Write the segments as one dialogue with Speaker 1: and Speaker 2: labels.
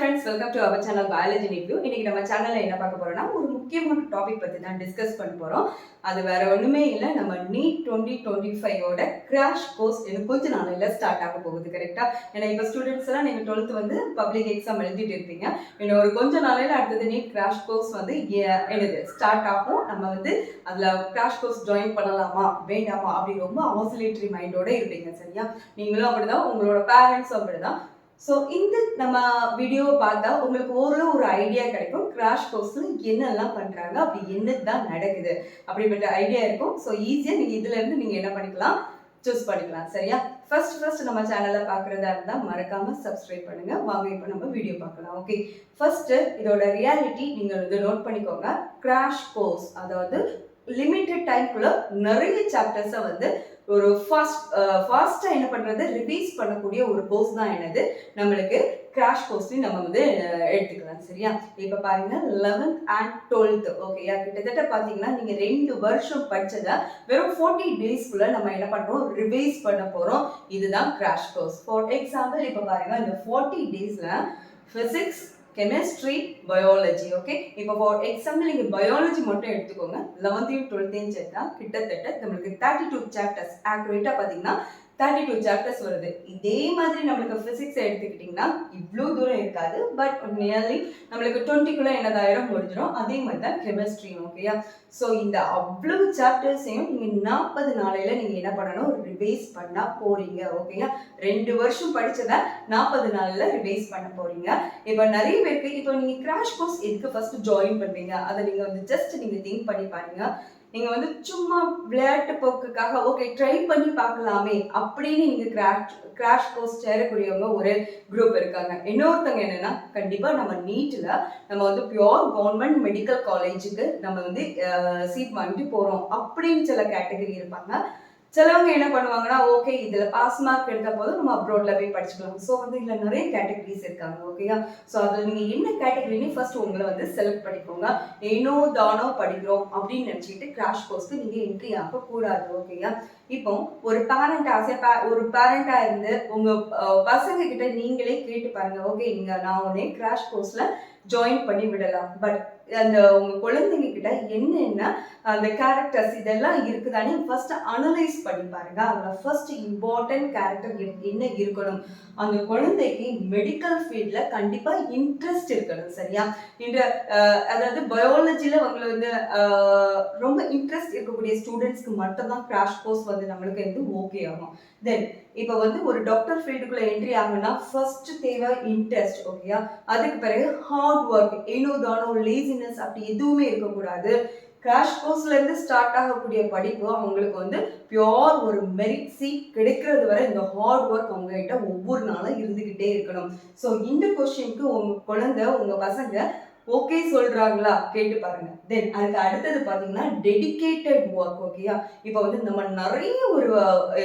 Speaker 1: friends, welcome to our channel Biology Review. இன்னைக்கு நம்ம சேனல்ல என்ன பார்க்க போறோம்னா ஒரு முக்கியமான டாபிக் பத்தி தான் டிஸ்கஸ் பண்ண போறோம். அது வேற ஒண்ணுமே இல்ல, நம்ம NEET 2025 ஓட கிராஷ் கோர்ஸ் இன்னும் கொஞ்ச நாளையில ஸ்டார்ட் ஆக போகுது. கரெக்ட்டா? ஏன்னா இப்ப ஸ்டூடண்ட்ஸ் எல்லாம் நீங்க 12th வந்து பப்ளிக் எக்ஸாம் எழுதிட்டு இருப்பீங்க. இன்னும் ஒரு கொஞ்ச நாளையில அடுத்தது NEET கிராஷ் கோர்ஸ் வந்து என்னது ஸ்டார்ட் ஆகும். நம்ம வந்து அதுல கிராஷ் கோர்ஸ் ஜாயின் பண்ணலாமா வேண்டாமா அப்படி ரொம்ப ஆசிலேட்டரி மைண்டோட இருப்பீங்க. சரியா? நீங்களும் அப்படிதான், உங்களோட பேரண்ட்ஸும் அப்படிதான். ஸோ இந்த நம்ம வீடியோவை பார்த்தா உங்களுக்கு ஒரு ஐடியா கிடைக்கும், கிராஷ் கோர்ஸில் என்னெல்லாம் பண்ணுறாங்க, அப்படி என்னதான் நடக்குது அப்படிப்பட்ட ஐடியா இருக்கும். ஸோ ஈஸியாக நீங்கள் இதுலேருந்து நீங்கள் என்ன பண்ணிக்கலாம், சூஸ் பண்ணிக்கலாம். சரியா? ஃபர்ஸ்ட் நம்ம சேனலை பார்க்குறதா இருந்தால் மறக்காமல் சப்ஸ்கிரைப் பண்ணுங்கள். வாங்க இப்போ நம்ம வீடியோ பார்க்கலாம். ஓகே, ஃபர்ஸ்ட்டு இதோட ரியாலிட்டி நீங்கள் வந்து நோட் பண்ணிக்கோங்க. கிராஷ் கோர்ஸ் அதாவது லிமிட்டட் டைம்குள்ள நிறைய சாப்டர்ஸை வந்து ஒரு ஃபாஸ்ட்டாக என்ன பண்ணுறது, ரிவைஸ் பண்ணக்கூடிய ஒரு கோர்ஸ் தான் என்னது நம்மளுக்கு கிராஷ் கோர்ஸ்லையும் நம்ம வந்து எடுத்துக்கலாம். சரியா? இப்போ பாருங்க 11th and 12th ஓகேயா, கிட்டத்தட்ட பார்த்தீங்கன்னா நீங்கள் 2 வருஷம் படித்ததை வெறும் 40 டேஸ்க்குள்ள நம்ம என்ன பண்ணுறோம், ரிவைஸ் பண்ண போகிறோம். இதுதான் கிராஷ் கோர்ஸ். ஃபார் எக்ஸாம்பிள் இப்போ பாருங்க, இந்த 40 டேஸில் ஃபிசிக்ஸ், கெமிஸ்ட்ரி, பயாலஜி. ஓகே, இப்போ ஃபார் எக்ஸாம்பிள் நீங்கள் பயாலஜி மட்டும் எடுத்துக்கோங்க. 11th 12th சேர்த்தா கிட்டத்தட்ட நம்மளுக்கு 32 சாப்டர்ஸ் ஆக்யூரேட்டாக பார்த்தீங்கன்னா 32 சாப்டர்ஸ் வருது. இதே மாதிரி நம்மளுக்கு ஃபிசிக்ஸ் எடுத்துக்கிட்டிங்கன்னா இவ்வளோ தூரம் இருக்காது, பட் நியர்லி நம்மளுக்கு 20க்குள்ளே என்னதாயிரம் முடிஞ்சிடும். அதே மாதிரி தான் கெமிஸ்ட்ரியும். ஓகேயா? ஸோ இந்த அவ்வளவு சாப்டர்ஸையும் நீங்கள் 40 நாளையில் நீங்கள் என்ன பண்ணணும், ரிவைஸ் பண்ண போகிறீங்க. ஓகேயா? 2 வருஷம் படித்ததை 40 நாளில் ரிவைஸ் பண்ண போகிறீங்க. இப்போ நிறைய பேருக்கு இப்போ நீங்கள் கிராஷ் கோர்ஸ் எதுக்கு ஃபர்ஸ்ட் ஜாயின் பண்ணுறீங்க, அதை நீங்கள் வந்து ஜஸ்ட் நீங்கள் திங்க் பண்ணி பாருங்க. நீங்கள் வந்து சும்மா விளையாட்டு போக்குக்காக ஓகே ட்ரை பண்ணி பார்க்கலாமே அப்படின்னு நீங்கள் கிராஷ் கோர்ஸ் சேரக்கூடியவங்க ஒரு குரூப் இருக்காங்க. இன்னொருத்தவங்க என்னன்னா, கண்டிப்பாக நம்ம நீட்டில் நம்ம வந்து பியோர் கவர்மெண்ட் மெடிக்கல் காலேஜுக்கு நம்ம வந்து சீட் வாங்கிட்டு போகிறோம் அப்படின்னு சில கேட்டகரி இருப்பாங்க. சிலவங்க என்ன பண்ணுவாங்கன்னா, ஓகே இதில் பாஸ் மார்க் எடுத்த போதும் நம்ம அப்ரோட்ல போய் படிச்சுக்கலாம். ஸோ வந்து இதில் நிறைய கேட்டகரிஸ் இருக்காங்க. ஓகேயா? ஸோ அதில் நீங்கள் என்ன கேட்டகரின்னு ஃபர்ஸ்ட் உங்களை வந்து செலக்ட் பண்ணிக்கோங்க. ஏனோ தானோ படிக்கிறோம் அப்படின்னு நினச்சிக்கிட்டு கிராஷ் கோர்ஸ்க்கு நீங்கள் என்ட்ரி ஆகக்கூடாது. ஓகேயா? இப்போ ஒரு பேரண்டாக இருந்து உங்கள் பசங்க கிட்ட நீங்களே கேட்டு பாருங்க. ஓகே, நான் உடனே கிராஷ் கோர்ஸில் ஜாயின் பண்ணி விடலாம், பட் அந்த உங்க குழந்தைங்க கிட்ட என்னென்ன அந்த கேரக்டர்ஸ் இதெல்லாம் இருக்குதானே ஃபர்ஸ்ட் அனலைஸ் பண்ணி பாருங்க. அதில் ஃபர்ஸ்ட் இம்பார்ட்டன்ட் கேரக்டர் என்ன இருக்கணும், அந்த குழந்தைக்கு மெடிக்கல் ஃபீல்டில் கண்டிப்பாக இன்ட்ரெஸ்ட் இருக்கணும். சரியா? அதாவது பயாலஜியில் உங்களை வந்து ரொம்ப இன்ட்ரெஸ்ட் இருக்கக்கூடிய ஸ்டூடெண்ட்ஸ்க்கு மட்டும்தான் கிராஷ் கோர்ஸ் வந்து நம்மளுக்கு வந்து ஓகே ஆகும். தென் இப்போ வந்து ஒரு டாக்டர் ஃபீல்டுக்குள்ள என்ட்ரி ஆகணும்னா ஃபர்ஸ்ட் தேவை இன்ட்ரெஸ்ட். ஓகேயா? அதுக்கு பிறகு ஹார்ட் ஒர்க், ஏனோ தானோ லேசினஸ் அப்படி எதுவுமே இருக்கக்கூடாது. கிராஷ் கோர்ஸ்ல இருந்து ஸ்டார்ட் ஆகக்கூடிய படிப்பு அவங்களுக்கு வந்து பியோர் ஒரு மெரிட் சீட் கிடைக்கிறது வரை இந்த ஹார்ட் ஒர்க் அவங்க கிட்ட ஒவ்வொரு நாளும் இருந்துகிட்டே இருக்கணும். ஸோ இந்த கொஸ்டினுக்கு உங்க குழந்தை உங்க பசங்க ஓகே சொல்றாங்களா கேட்டு பாருங்க. தென் அதுக்கு அடுத்தது பார்த்தீங்கன்னா டெடிகேட்டட் ஒர்க். ஓகேயா? இப்போ வந்து நம்ம நிறைய ஒரு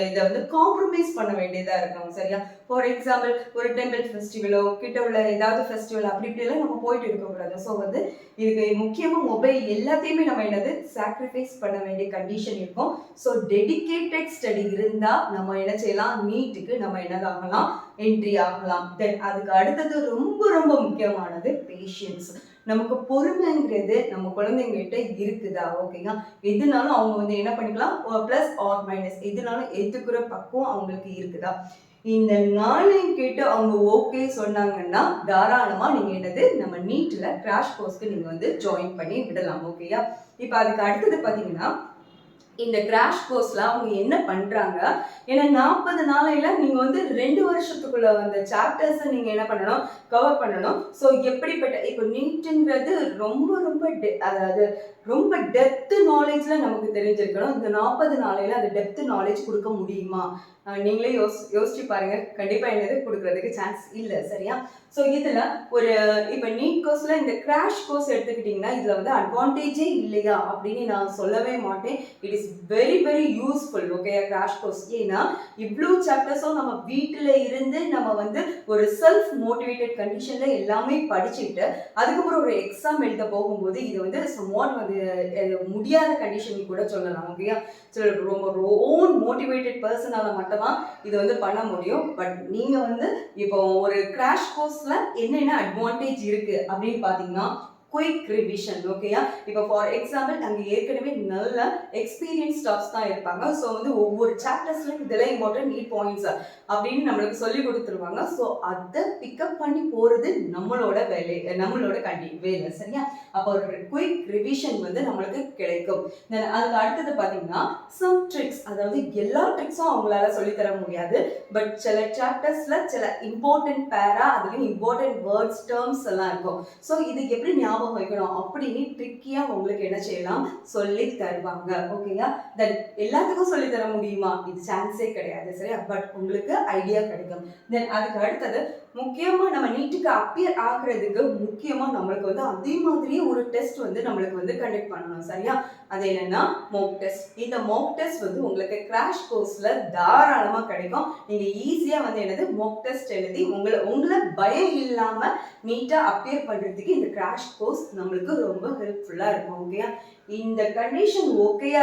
Speaker 1: இதை வந்து காம்ப்ரமைஸ் பண்ண வேண்டியதாக இருக்கணும். சரியா? ஃபார் எக்ஸாம்பிள் ஒரு டெம்பிள் ஃபெஸ்டிவலோ கிட்ட உள்ள ஏதாவது ஃபெஸ்டிவல் அப்படி இப்படியெல்லாம் நம்ம போயிட்டு இருக்கக்கூடாது. ஸோ வந்து இதுக்கு முக்கியமாக மொபைல் எல்லாத்தையுமே நம்ம என்னது சாக்ரிஃபைஸ் பண்ண வேண்டிய கண்டிஷன் இருக்கும். ஸோ டெடிகேட்டட் ஸ்டடி இருந்தால் நம்ம என்ன செய்யலாம், நீட்டுக்கு நம்ம என்னதாகலாம், என்ட்ரி ஆகலாம். தென் அதுக்கு அடுத்தது ரொம்ப ரொம்ப முக்கியமானது பேஷன்ஸ். நமக்கு பொறுமைங்கிறது நம்ம குழந்தைங்ககிட்ட இருக்குதா? ஓகேங்களா? எதுனாலும் அவங்க வந்து என்ன பண்ணிக்கலாம், ப்ளஸ் ஆர் மைனஸ் எதுனாலும் ஏற்றுக்கிற பக்குவம் அவங்களுக்கு இருக்குதா? இந்த நாளையும் கேட்டு அவங்க ஓகே சொன்னாங்கன்னா தாராளமாக நீங்கள் என்னது நம்ம நீட்டில் கிராஷ் கோர்ஸ்க்கு நீங்கள் வந்து ஜாயின் பண்ணி விடலாம். ஓகேயா? இப்போ அதுக்கு அடுத்தது பார்த்தீங்கன்னா இந்த கிராஷ் கோர்ஸ்ல அவங்க என்ன பண்றாங்க, ஏன்னா 40 நாளையில நீங்க வந்து 2 வருஷத்துக்குள்ள அந்த சாப்டர்ஸை நீங்க என்ன பண்ணணும், கவர் பண்ணணும். ஸோ எப்படிப்பட்ட இப்போ நீட்டுங்கிறது ரொம்ப ரொம்ப அதாவது ரொம்ப டெப்த் நாலேஜ்ல நமக்கு தெரிஞ்சிருக்கணும். இந்த 40 நாளையில அந்த டெப்த் நாலேஜ் கொடுக்க முடியுமா? நீங்களே யோசிச்சு பாருங்க. கண்டிப்பா என்னது கொடுக்கறதுக்கு சான்ஸ் இல்லை. சரியா? ஸோ இதுல ஒரு இப்போ நீட் கோர்ஸ்ல இந்த கிராஷ் கோர்ஸ் எடுத்துக்கிட்டீங்கன்னா இதுல வந்து அட்வான்டேஜே இல்லையா அப்படின்னு நான் சொல்லவே மாட்டேன். It is very very useful. Okay, crash course. ஏன்னா இவ்வளோ சாப்டர்ஸும் நம்ம வீட்டில் இருந்து நம்ம வந்து ஒரு செல்ஃப் மோட்டிவேட்டட் கண்டிஷன்ல எல்லாமே படிச்சுட்டு அதுக்கப்புறம் ஒரு எக்ஸாம் எழுத போகும்போது இது வந்து சம்வாட் வந்து முடியாத கண்டிஷன் கூட சொல்லலாம். ஓகேயா? ரொம்ப ஓன் மோட்டிவேட்டட் பர்சனால மட்டும் மட்டும்தான் இது வந்து பண்ண முடியும். பட் நீங்க வந்து இப்போ ஒரு கிராஷ் கோர்ஸ்ல என்னென்ன அட்வான்டேஜ் இருக்கு அப்படின்னு பாத்தீங்கன்னா, குயிக் ரிவிஷன். ஓகேயா? இப்போ ஃபார் எக்ஸாம்பிள் அங்கே ஏற்கனவே நல்ல எக்ஸ்பீரியன்ஸ் ஸ்டாஃப்ஸ் தான் இருப்பாங்க. ஸோ வந்து ஒவ்வொரு சாப்டர்ஸ்ல இதெல்லாம் இம்பார்ட்டன்ட் நீட் பாயிண்ட்ஸ் அப்படின்னு நம்மளுக்கு சொல்லி கொடுத்துருவாங்க. ஸோ அதை பிக்கப் பண்ணி போறது நம்மளோட வேலை, நம்மளோட வேலை. சரியா? அப்போ ஒரு குயிக் ரிவிஷன் வந்து நம்மளுக்கு கிடைக்கும். அதுக்கு அடுத்தது பார்த்தீங்கன்னா சம் ட்ரிக்ஸ், அதாவது எல்லா ட்ரிக்ஸும் அவங்களால சொல்லித்தர முடியாது. பட் சில சாப்டர்ஸ்ல சில இம்பார்ட்டன்ட் பேரா, அதுலயும் இம்பார்ட்டன்ட் வேர்ட்ஸ் டேர்ம்ஸ் எல்லாம் இருக்கும். ஸோ இது எப்படி ஞாபகம் வைக்கணும் அப்படின்னு ட்ரிக்கியா உங்களுக்கு என்ன செய்யலாம், சொல்லி தருவாங்க. ஓகேயா? தென் எல்லாத்துக்கும் சொல்லி தர முடியுமா? இது சான்ஸே கிடையாது. சரியா? பட் உங்களுக்கு ஐடியா கிடைக்கும். தென் அதுக்கு அடுத்தது முக்கியமா நம்ம நீட்டுக்கு அப்பியர் ஆகுறதுக்கு முக்கியமா நம்மளுக்கு வந்து அதே மாதிரியே ஒரு டெஸ்ட் வந்து நம்மளுக்கு வந்து கண்டக்ட் பண்ணணும். சரியா? அது என்னன்னா மோக் டெஸ்ட். இந்த மோக் டெஸ்ட் வந்து உங்களுக்கு கிராஷ் கோர்ஸ்ல தாராளமா கிடைக்கும். நீங்க ஈஸியா வந்து என்னது மோக் டெஸ்ட் எழுதி உங்களை பயம் இல்லாம நீட்டா அப்பியர் பண்றதுக்கு இந்த கிராஷ் கோர்ஸ் நம்மளுக்கு ரொம்ப ஹெல்ப்ஃபுல்லா இருக்கும். ஓகேயா? இந்த கண்டிஷன் ஓகேயா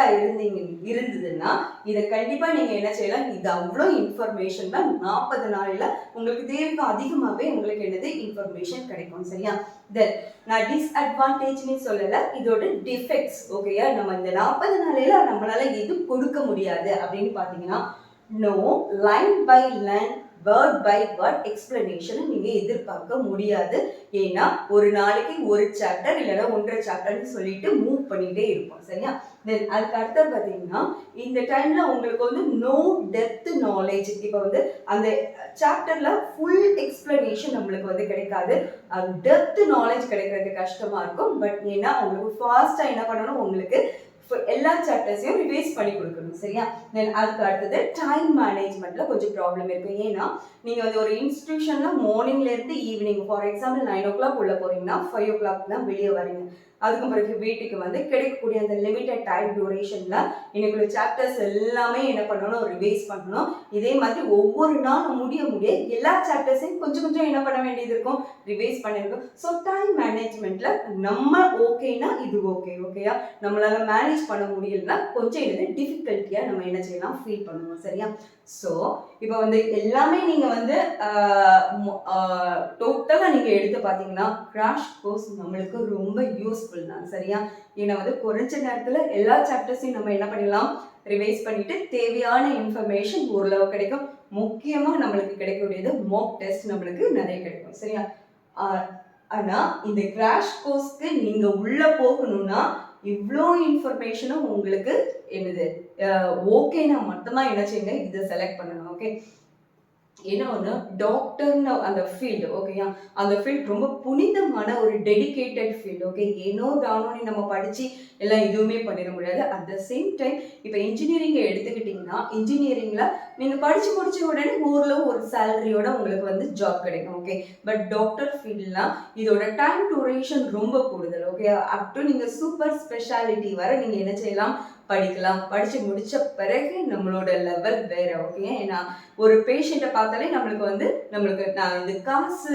Speaker 1: இருந்ததுன்னா இதை கண்டிப்பா நீங்க என்ன செய்யலாம், இது அவ்வளோ இன்ஃபர்மேஷன் தான் 40 நாள்ல உங்களுக்கு தேவைக்கு அதிகமாகவே உங்களுக்கு என்னது இன்ஃபர்மேஷன் கிடைக்கும். சரியா? தென் நான் டிஸ்அட்வான்டேஜ்னு சொல்லல, இதோட டிஃபெக்ட்ஸ். ஓகேயா? நம்ம இந்த 40 நாளையில நம்மளால எது கொடுக்க முடியாது அப்படின்னு பாத்தீங்கன்னா, no line by line word by word explanation நீங்க எதிர்பார்க்க முடியாது. ஏன்னா ஒரு நாளைக்கு ஒரு சாப்டர் இல்லைன்னா 1.5 சாப்டர்னு சொல்லிட்டு மூவ் பண்ணிட்டே இருப்போம். சரியா? தென் அதுக்கு அடுத்த பார்த்தீங்கன்னா இந்த டைம்ல உங்களுக்கு வந்து நோ டெப்த் நாலேஜ். இப்போ வந்து அந்த சாப்டர்ல ஃபுல் எக்ஸ்பிளனேஷன் நம்மளுக்கு வந்து கிடைக்காது. டெப்த் நாலேஜ் கிடைக்கிறது கஷ்டமா இருக்கும். பட் ஏன்னா உங்களுக்கு ஃபாஸ்டா என்ன பண்ணணும், உங்களுக்கு எல்லா சாப்டர்ஸையும் ரிவைஸ் பண்ணி கொடுக்கணும். சரியா? தென் அதுக்கு அடுத்தது டைம் மேனேஜ்மெண்ட்ல கொஞ்சம் ப்ராப்ளம் இருக்கும். ஏன்னா நீங்க வந்து ஒரு இன்ஸ்டிடியூஷன்ல மார்னிங்ல இருந்து ஈவினிங் ஃபார் எக்ஸாம்பிள் 9 o'clock உள்ள போறீங்கன்னா 5 o'clock தான் வெளியே வரீங்க. அதுக்கு பிறகு வீட்டுக்கு வந்து கிடைக்கக்கூடிய அந்த லிமிட்டட் டைம் டியூரேஷன்ல இன்னைக்குள்ள சாப்டர்ஸ் எல்லாமே என்ன பண்ணணும், ரிவைஸ் பண்ணணும். இதே மாதிரி ஒவ்வொரு நாளும் முடிய எல்லா சாப்டர்ஸையும் கொஞ்சம் கொஞ்சம் என்ன பண்ண வேண்டியது இருக்கும், ரிவைஸ் பண்ணிருக்கோம். ஸோ டைம் மேனேஜ்மெண்ட்ல நம்ம ஓகேனா இது ஓகே. ஓகேயா? நம்மளால மேனேஜ் பண்ண முடியலன்னா கொஞ்சம் இது டிஃபிகல்ட்டியா நம்ம என்ன செய்யலாம், ஃபீல் பண்ணுவோம். சரியா? ஸோ இப்போ வந்து எல்லாமே நீங்க வந்து டோட்டலா நீங்க எடுத்து பார்த்தீங்கன்னா கிராஷ் கோர்ஸ் நம்மளுக்கு ரொம்ப யூஸ்ஃபுல் தான். சரியா? ஏன்னா வந்து குறைஞ்ச நேரத்துல எல்லா சாப்டர்ஸையும் நம்ம என்ன பண்ணலாம், ரிவைஸ் பண்ணிட்டு தேவையான இன்ஃபர்மேஷன் ஓரளவு கிடைக்கும். முக்கியமா நம்மளுக்கு கிடைக்கக்கூடியது மோக் டெஸ்ட் நம்மளுக்கு நிறைய கிடைக்கும். சரியா? ஆனா இந்த கிராஷ் கோர்ஸ்க்கு நீங்க உள்ள போகணும்னா இவ்வளோ இன்ஃபர்மேஷனும் உங்களுக்கு என்னது ஓகேனா மட்டும்தான் என்ன செய்யுங்க, இதை செலக்ட் பண்ணணும். ஓகே? ஏன்னா ஒன்று டாக்டர்னு அந்த ஃபீல்டு. ஓகேயா? அந்த ஃபீல்டு ரொம்ப புனிதமான ஒரு டெடிக்கேட்டட் ஃபீல்டு. ஓகே? ஏனோ தானோன்னு நம்ம படித்து எல்லாம் எதுவுமே பண்ணிட முடியாது. அட் த சேம் டைம் இப்போ இன்ஜினியரிங்கை எடுத்துக்கிட்டிங்கன்னா இன்ஜினியரிங்கில் நீங்கள் படித்து முடிச்ச உடனே ஊரில் ஒரு சேலரியோட உங்களுக்கு வந்து ஜாப் கிடைக்கும். ஓகே? பட் டாக்டர் ஃபீல்ட்லாம் இதோட டைம் டூரேஷன் ரொம்ப கூடுதல். ஓகே? அப் டு நீங்கள் சூப்பர் ஸ்பெஷாலிட்டி வர நீங்கள் என்ன செய்யலாம், படிக்கலாம். படித்து முடித்த பிறகு நம்மளோட லெவல் வேற. ஓகே? ஏன்னா ஒரு பேஷண்ட்டை பார்த்தாலே நம்மளுக்கு நான் இந்த காசு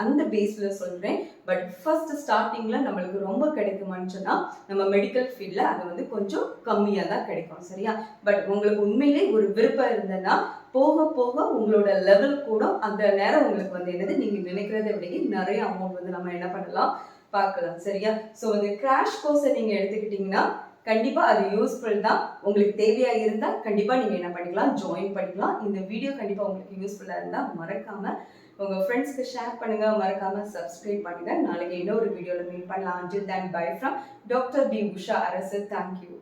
Speaker 1: அந்த பேஸில் சொல்கிறேன். பட் ஃபர்ஸ்ட் ஸ்டார்டிங்கில் நம்மளுக்கு ரொம்ப கிடைக்குமான்னு சொன்னால் நம்ம மெடிக்கல் ஃபீல்டில் அது வந்து கொஞ்சம் கம்மியாக தான் கிடைக்கும். சரியா? பட் உங்களுக்கு உண்மையிலே ஒரு விருப்பம் இருந்ததுன்னா போக போக உங்களோட லெவல் கூட அந்த நேரம் உங்களுக்கு வந்து என்னது நீங்கள் நினைக்கிறத விட நிறைய அமௌண்ட் வந்து நம்ம என்ன பண்ணலாம், பார்க்கலாம். சரியா? ஸோ வந்து கிராஷ் கோர்ஸை நீங்கள் எடுத்துக்கிட்டிங்கன்னா கண்டிப்பா அது யூஸ்ஃபுல் தான். உங்களுக்கு தேவையா இருந்தா கண்டிப்பா நீங்க என்ன பண்ணிக்கலாம், ஜாயின் பண்ணிக்கலாம். இந்த வீடியோ கண்டிப்பா உங்களுக்கு யூஸ்ஃபுல்லா இருந்தா மறக்காம உங்க ஃப்ரெண்ட்ஸ்க்கு ஷேர் பண்ணுங்க, மறக்காம சப்ஸ்கிரைப் பண்ணுங்க. நாளைக்கு இன்னொரு வீடியோல மீட் பண்ணலாம். Until then, bye from Dr. D. Usha Arasu. Thank you.